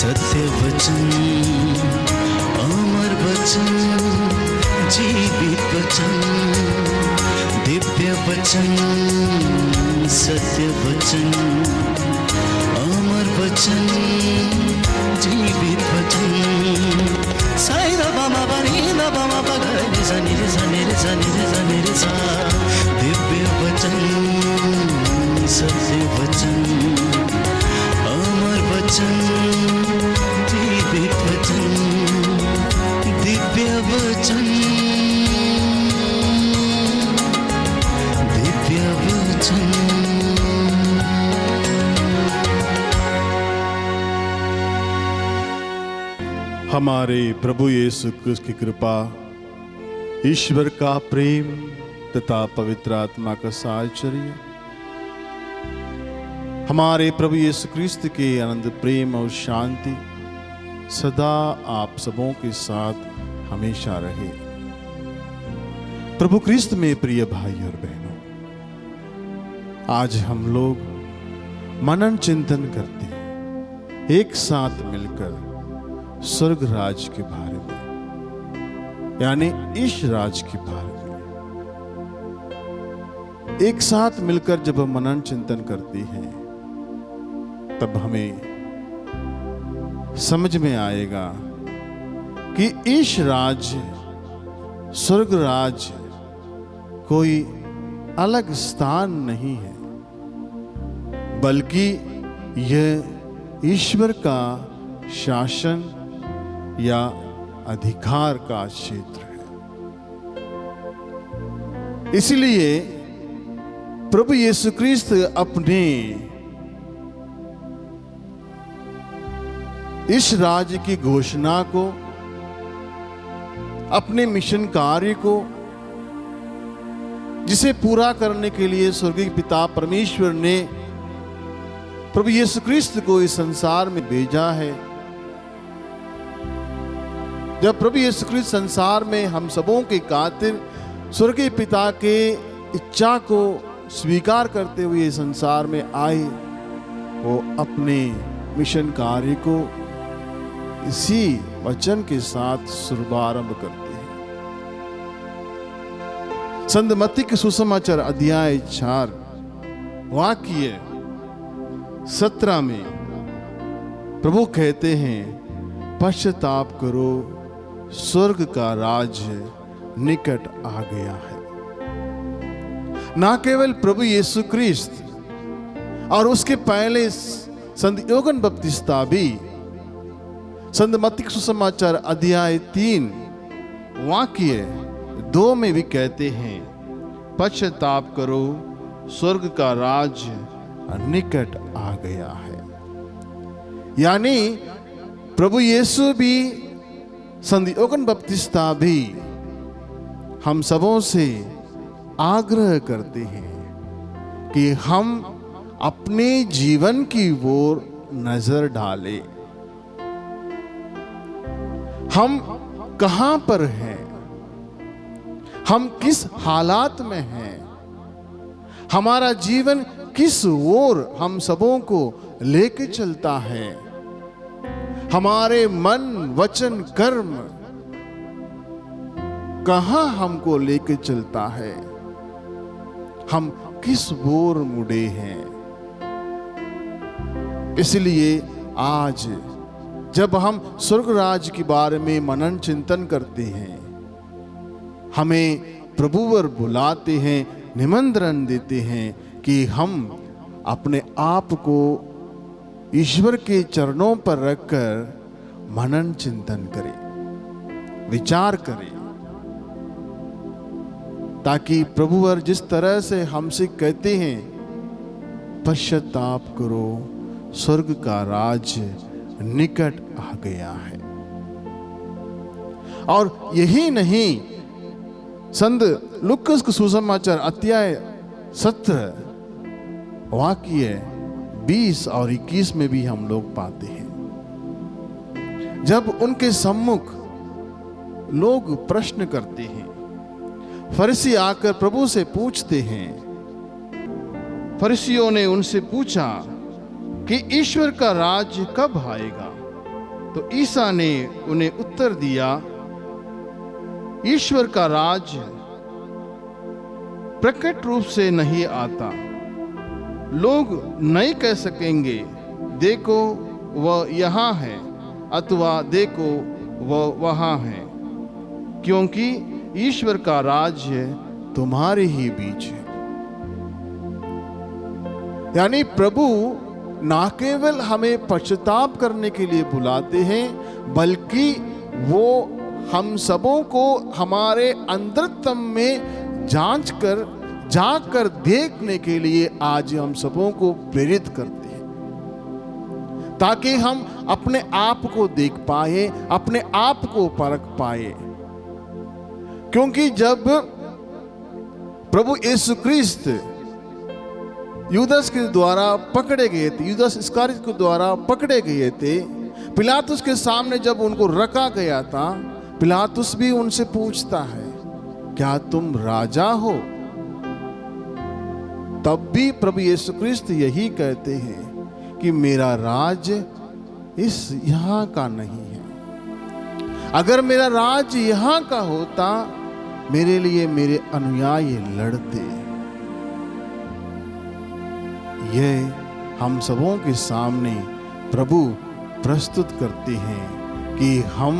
सत्य वचन, अमर वचन, जीवित वचन, दिव्य वचन, सत्य वचन, अमर वचन, जीवित वचन। साई दा बामा बनी दा बामा बगैर सनी रे सनी रे सनी रे सनी रे सा। दिव्य वचन, सत्य वचन, अमर वचन, जीवित वचन, दिव्य वचन, दिव्य वचन। हमारे प्रभु यीशु क्रिस्त की कृपा, ईश्वर का प्रेम तथा पवित्र आत्मा का साहचर्य हमारे प्रभु यीशु क्रिस्त के आनंद प्रेम और शांति सदा आप सबों के साथ हमेशा रहे। प्रभु क्रिस्त में प्रिय भाई और बहनों, आज हम लोग मनन चिंतन करते हैं एक साथ मिलकर स्वर्ग राज के बारे में, यानी ईश राज के बारे में। एक साथ मिलकर जब हम मनन चिंतन करते हैं तब हमें समझ में आएगा कि ईश राज, स्वर्ग राज कोई अलग स्थान नहीं है, बल्कि यह ईश्वर का शासन या अधिकार का क्षेत्र है। इसलिए प्रभु यीशु क्रिस्त अपने इस राज्य की घोषणा को, अपने मिशन कार्य को, जिसे पूरा करने के लिए स्वर्गीय पिता परमेश्वर ने प्रभु यीशु क्रिस्त को इस संसार में भेजा है। जब प्रभु यीशु क्रिस्त संसार में हम सबों के खातिर स्वर्गीय पिता के इच्छा को स्वीकार करते हुए संसार में आए, वो अपने मिशन कार्य को इसी वचन के साथ शुभारंभ करते हैं। संत मत्ती के सुसमाचार अध्याय 4 वाक्य 17 में प्रभु कहते हैं, पश्चाताप करो, स्वर्ग का राज्य निकट आ गया है। ना केवल प्रभु यीशु क्रिस्त और उसके पहले संत यूहन्ना बपतिस्ता भी संत मत्ती के सुसमाचार अध्याय 3 वाक्य 2 में भी कहते हैं, पश्चाताप करो, स्वर्ग का राज्य निकट आ गया है। यानी प्रभु यीशु भी, संत यूहन्ना बपतिस्ता भी हम सबों से आग्रह करते हैं कि हम अपने जीवन की ओर नजर डालें। हम कहां पर हैं, हम किस हालात में हैं, हमारा जीवन किस ओर हम सबों को लेके चलता है, हमारे मन, वचन, कर्म कहां हमको लेके चलता है, हम किस ओर मुड़े हैं। इसलिए आज जब हम स्वर्ग राज के बारे में मनन चिंतन करते हैं, हमें प्रभुवर बुलाते हैं, निमंत्रण देते हैं कि हम अपने आप को ईश्वर के चरणों पर रखकर मनन चिंतन करें, विचार करें, ताकि प्रभुवर जिस तरह से हमसे कहते हैं, पश्चाताप करो, स्वर्ग का राज्य निकट आ गया है। और यही नहीं, संत लूकास का सुसमाचार अध्याय 17 वाक्य 20 और 21 में भी हम लोग पाते हैं, जब उनके सम्मुख लोग प्रश्न करते हैं, फरीसी आकर प्रभु से पूछते हैं। फरीसियों ने उनसे पूछा कि ईश्वर का राज्य कब आएगा, तो ईसा ने उन्हें उत्तर दिया, ईश्वर का राज प्रकट रूप से नहीं आता। लोग नहीं कह सकेंगे देखो वह यहाँ है अथवा देखो वह वहाँ है, क्योंकि ईश्वर का राज्य तुम्हारे ही बीच है। यानी प्रभु ना केवल हमें पश्चाताप करने के लिए बुलाते हैं, बल्कि वो हम सबों को हमारे अंतरतम में जाकर देखने के लिए आज हम सबों को प्रेरित करते हैं, ताकि हम अपने आप को देख पाए, अपने आप को परख पाए। क्योंकि जब प्रभु यीशु ख्रीस्त यूदास के द्वारा पकड़े गए थे, यूदास इस्करियोत के द्वारा पकड़े गए थे, पिलातुस के सामने जब उनको रखा गया था, पिलातुस भी उनसे पूछता है, क्या तुम राजा हो? तब भी प्रभु यीशु ख्रीस्त यही कहते हैं कि मेरा राज इस यहाँ का नहीं है। अगर मेरा राज यहाँ का होता, मेरे लिए मेरे अनुयायी लड़ते। यह हम सबों के सामने प्रभु प्रस्तुत करते हैं कि हम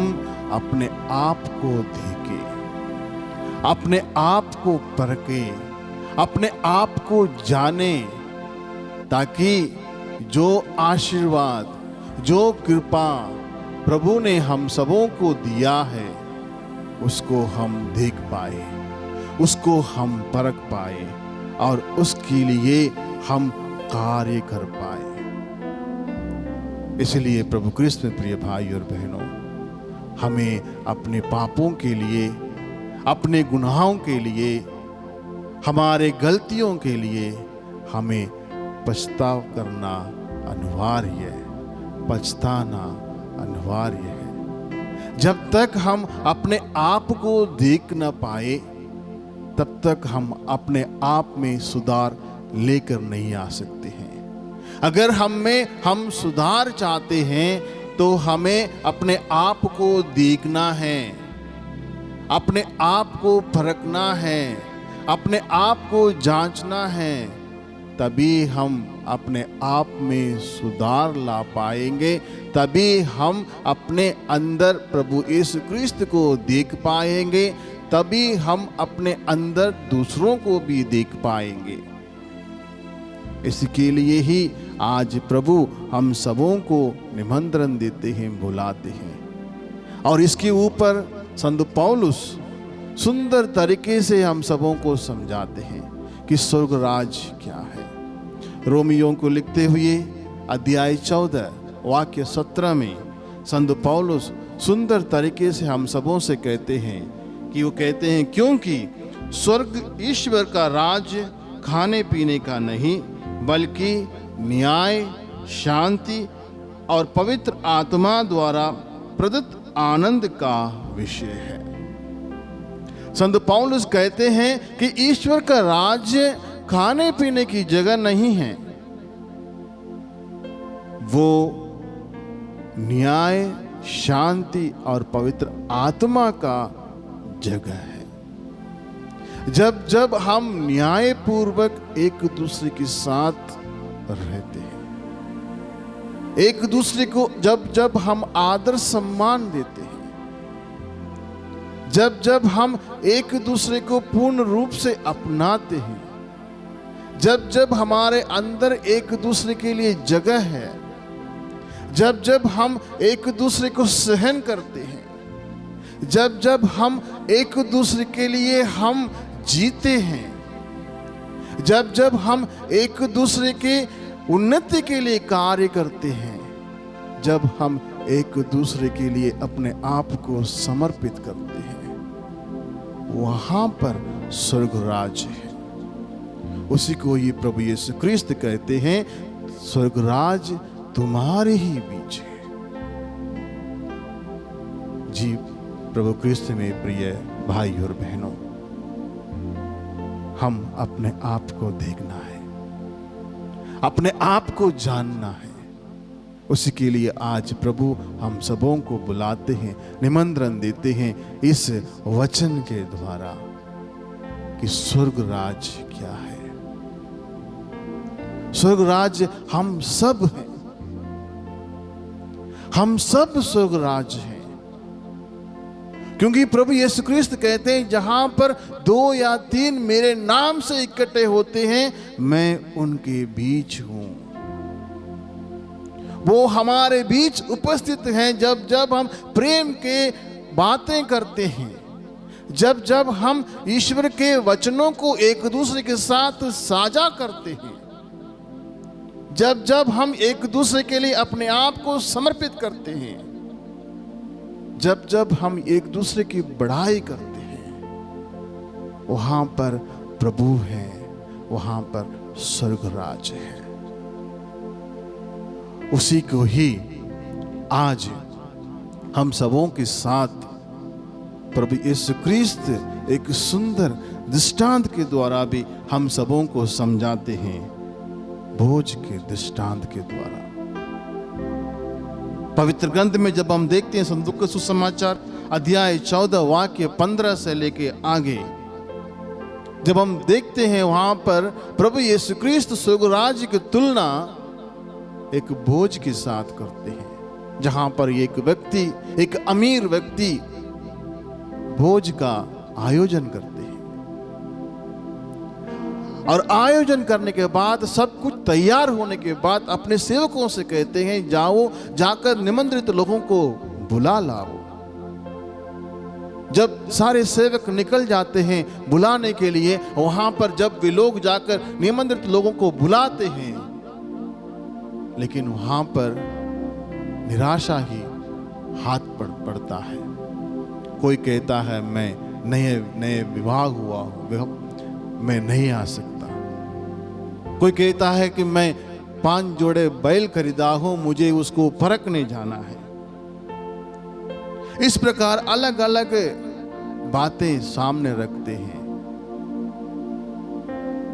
अपने आप को देखें, अपने आप को परखें, अपने आप को जानें, ताकि जो आशीर्वाद, जो कृपा प्रभु ने हम सबों को दिया है, उसको हम देख पाए, उसको हम परख पाए और उसके लिए हम कार्य कर पाए। इसलिए प्रभु कृष्ण में प्रिय भाई और बहनों, हमें अपने पापों के लिए, अपने गुनाहों के लिए, हमारे गलतियों के लिए हमें पछताव करना अनिवार्य है, पछताना अनिवार्य है। जब तक हम अपने आप को देख न पाए, तब तक हम अपने आप में सुधार लेकर नहीं आ सकते हैं। अगर हम सुधार चाहते हैं, तो हमें अपने आप को देखना है, अपने आप को परखना है, अपने आप को जांचना है, तभी हम अपने आप में सुधार ला पाएंगे, तभी हम अपने अंदर प्रभु यीशु ख्रीस्त को देख पाएंगे, तभी हम अपने अंदर दूसरों को भी देख पाएंगे। इसके लिए ही आज प्रभु हम सबों को निमंत्रण देते हैं, बुलाते हैं। और इसके ऊपर संत पौलुस सुंदर तरीके से हम सबों को समझाते हैं कि स्वर्ग राज क्या है। रोमियों को लिखते हुए अध्याय 14 वाक्य 17 में संत पौलुस सुंदर तरीके से हम सबों से कहते हैं कि वो कहते हैं, क्योंकि स्वर्ग ईश्वर का राज खाने पीने का नहीं, बल्कि न्याय, शांति और पवित्र आत्मा द्वारा प्रदत्त आनंद का विषय है। संत पौलुस कहते हैं कि ईश्वर का राज्य खाने पीने की जगह नहीं है, वो न्याय, शांति और पवित्र आत्मा का जगह है। जब जब हम न्याय पूर्वक एक दूसरे के साथ रहते हैं, एक दूसरे को जब जब हम आदर सम्मान देते हैं, जब जब हम एक दूसरे को पूर्ण रूप से अपनाते हैं, जब जब हमारे अंदर एक दूसरे के लिए जगह है, जब जब हम एक दूसरे को सहन करते हैं, जब जब हम एक दूसरे के लिए हम जीते हैं, जब जब हम एक दूसरे के उन्नति के लिए कार्य करते हैं, जब हम एक दूसरे के लिए अपने आप को समर्पित करते हैं, वहां पर स्वर्ग राज है। उसी को ये प्रभु यीशु ख्रीस्त कहते हैं, स्वर्ग राज तुम्हारे ही बीच है। जी प्रभु ख्रीस्त में प्रिय भाई और बहनों, हम अपने आप को देखना है, अपने आप को जानना है, उसी के लिए आज प्रभु हम सबों को बुलाते हैं, निमंत्रण देते हैं इस वचन के द्वारा कि स्वर्ग राज क्या है। स्वर्ग राज हम सब हैं, हम सब स्वर्ग राज हैं, क्योंकि प्रभु यीशु क्रिस्त कहते हैं जहां पर 2 या 3 मेरे नाम से इकट्ठे होते हैं, मैं उनके बीच हूं। वो हमारे बीच उपस्थित हैं जब जब हम प्रेम के बातें करते हैं, जब जब हम ईश्वर के वचनों को एक दूसरे के साथ साझा करते हैं, जब जब हम एक दूसरे के लिए अपने आप को समर्पित करते हैं, जब जब हम एक दूसरे की बड़ाई करते हैं, वहां पर प्रभु है, वहां पर स्वर्ग राज है। उसी को ही आज हम सबों के साथ प्रभु यीशु क्रिस्त एक सुंदर दृष्टांत के द्वारा भी हम सबों को समझाते हैं, भोज के दृष्टांत के द्वारा। पवित्र ग्रंथ में जब हम देखते हैं संत लूका सुसमाचार अध्याय 14 वाक्य 15 से लेके आगे, जब हम देखते हैं वहां पर प्रभु यीशु क्रिस्त स्वर्ग राज्य की तुलना एक भोज के साथ करते हैं, जहां पर एक व्यक्ति, एक अमीर व्यक्ति भोज का आयोजन करते हैं और आयोजन करने के बाद सब कुछ तैयार होने के बाद अपने सेवकों से कहते हैं जाओ, जाकर निमंत्रित लोगों को बुला लाओ। जब सारे सेवक निकल जाते हैं बुलाने के लिए, वहां पर जब वे लोग जाकर निमंत्रित लोगों को बुलाते हैं, लेकिन वहां पर निराशा ही हाथ पड़ता है। कोई कहता है मैं नए विवाह हुआ हूं, मैं नहीं आ सकता। कोई कहता है कि मैं 5 जोड़े बैल खरीदा हूं, मुझे उसको फरकने जाना है। इस प्रकार अलग अलग बातें सामने रखते हैं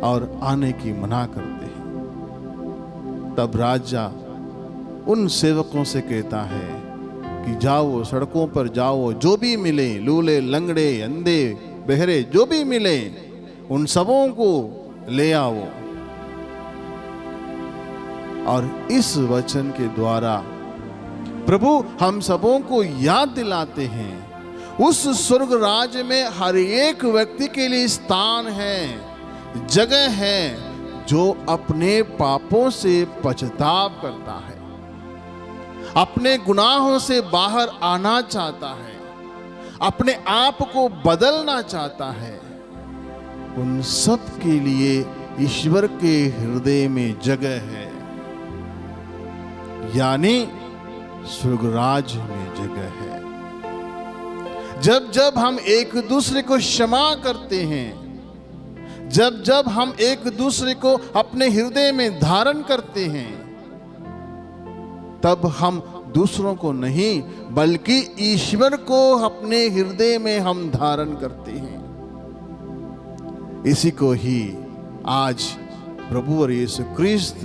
और आने की मना करते हैं। तब राजा उन सेवकों से कहता है कि जाओ, सड़कों पर जाओ, जो भी मिले, लूले, लंगड़े, अंधे, बहरे, जो भी मिले, उन सबों को ले आओ। और इस वचन के द्वारा प्रभु हम सबों को याद दिलाते हैं, उस स्वर्ग राज्य में हर एक व्यक्ति के लिए स्थान है, जगह है, जो अपने पापों से पछताव करता है, अपने गुनाहों से बाहर आना चाहता है, अपने आप को बदलना चाहता है। उन सब के लिए ईश्वर के हृदय में जगह है, यानी स्वर्गराज में जगह है। जब जब हम एक दूसरे को क्षमा करते हैं, जब जब हम एक दूसरे को अपने हृदय में धारण करते हैं, तब हम दूसरों को नहीं बल्कि ईश्वर को अपने हृदय में हम धारण करते हैं। इसी को ही आज प्रभु और यीशु क्रिस्त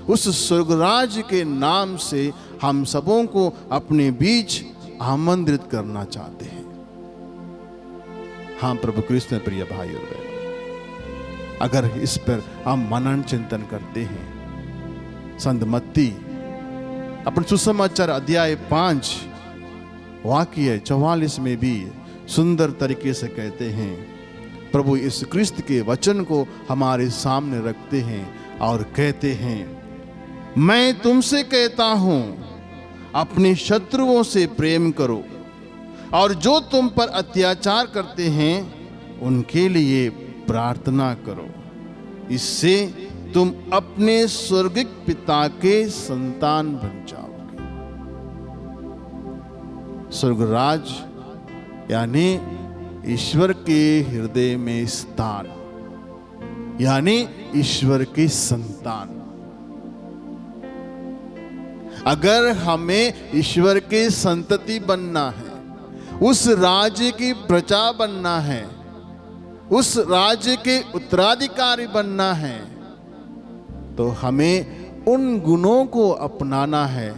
उस स्वर्गराज के नाम से हम सबों को अपने बीच आमंत्रित करना चाहते हैं। हाँ प्रभु क्रिस्त में प्रिय भाई और बहनों, अगर इस पर हम मनन चिंतन करते हैं, संत मत्ती अपने सुसमाचार अध्याय 5 वाक्य 44 में भी सुंदर तरीके से कहते हैं, प्रभु इस क्रिस्त के वचन को हमारे सामने रखते हैं और कहते हैं, मैं तुमसे कहता हूं अपने शत्रुओं से प्रेम करो और जो तुम पर अत्याचार करते हैं उनके लिए प्रार्थना करो, इससे तुम अपने स्वर्गिक पिता के संतान बन जाओगे। स्वर्गराज यानी ईश्वर के हृदय में स्थान, यानी ईश्वर के संतान। अगर हमें ईश्वर के संतति बनना है, उस राज्य की प्रजा बनना है, उस राज्य के उत्तराधिकारी बनना है, तो हमें उन गुणों को अपनाना है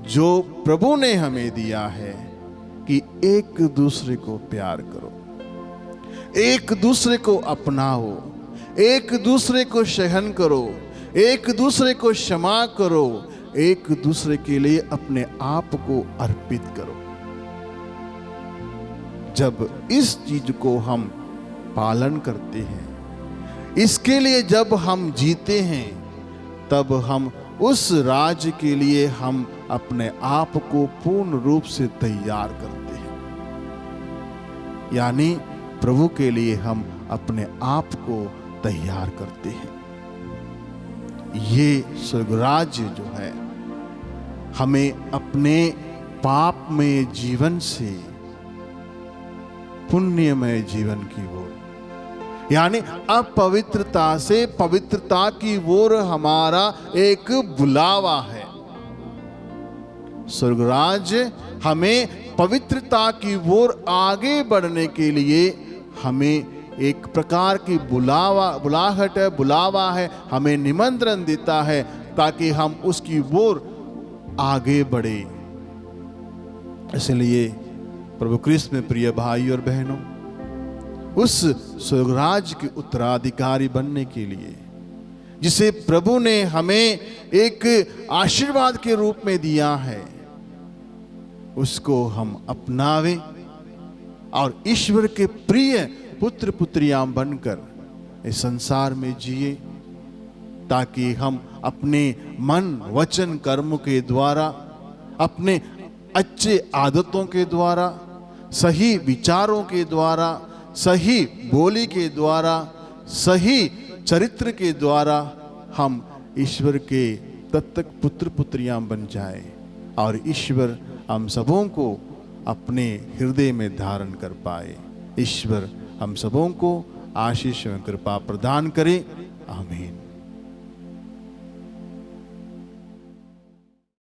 जो प्रभु ने हमें दिया है कि एक दूसरे को प्यार करो, एक दूसरे को अपनाओ, एक दूसरे को सहन करो, एक दूसरे को क्षमा करो, एक दूसरे के लिए अपने आप को अर्पित करो। जब इस चीज को हम पालन करते हैं, इसके लिए जब हम जीते हैं, तब हम उस राज के लिए हम अपने आप को पूर्ण रूप से तैयार करते हैं। यानी प्रभु के लिए हम अपने आप को तैयार करते हैं। ये स्वर्गराज्य जो है हमें अपने पापमय जीवन से पुण्यमय जीवन की ओर, यानी अपवित्रता से पवित्रता की ओर हमारा एक बुलावा है। स्वर्गराज्य हमें पवित्रता की ओर आगे बढ़ने के लिए हमें एक प्रकार की बुलावा है, हमें निमंत्रण देता है ताकि हम उसकी ओर आगे बढ़े। इसलिए प्रभु कृष्ण में प्रिय भाई और बहनों, उस स्वर्गराज के उत्तराधिकारी बनने के लिए जिसे प्रभु ने हमें एक आशीर्वाद के रूप में दिया है, उसको हम अपनावें और ईश्वर के प्रिय पुत्र पुत्रियां बनकर इस संसार में जिए, ताकि हम अपने मन वचन कर्म के द्वारा, अपने अच्छे आदतों के द्वारा, सही विचारों के द्वारा, सही बोली के द्वारा, सही चरित्र के द्वारा हम ईश्वर के दत्तक पुत्र पुत्रियां बन जाए और ईश्वर हम सबों को अपने हृदय में धारण कर पाए। ईश्वर हम सबों को आशीष एवं कृपा प्रदान करे। आमीन।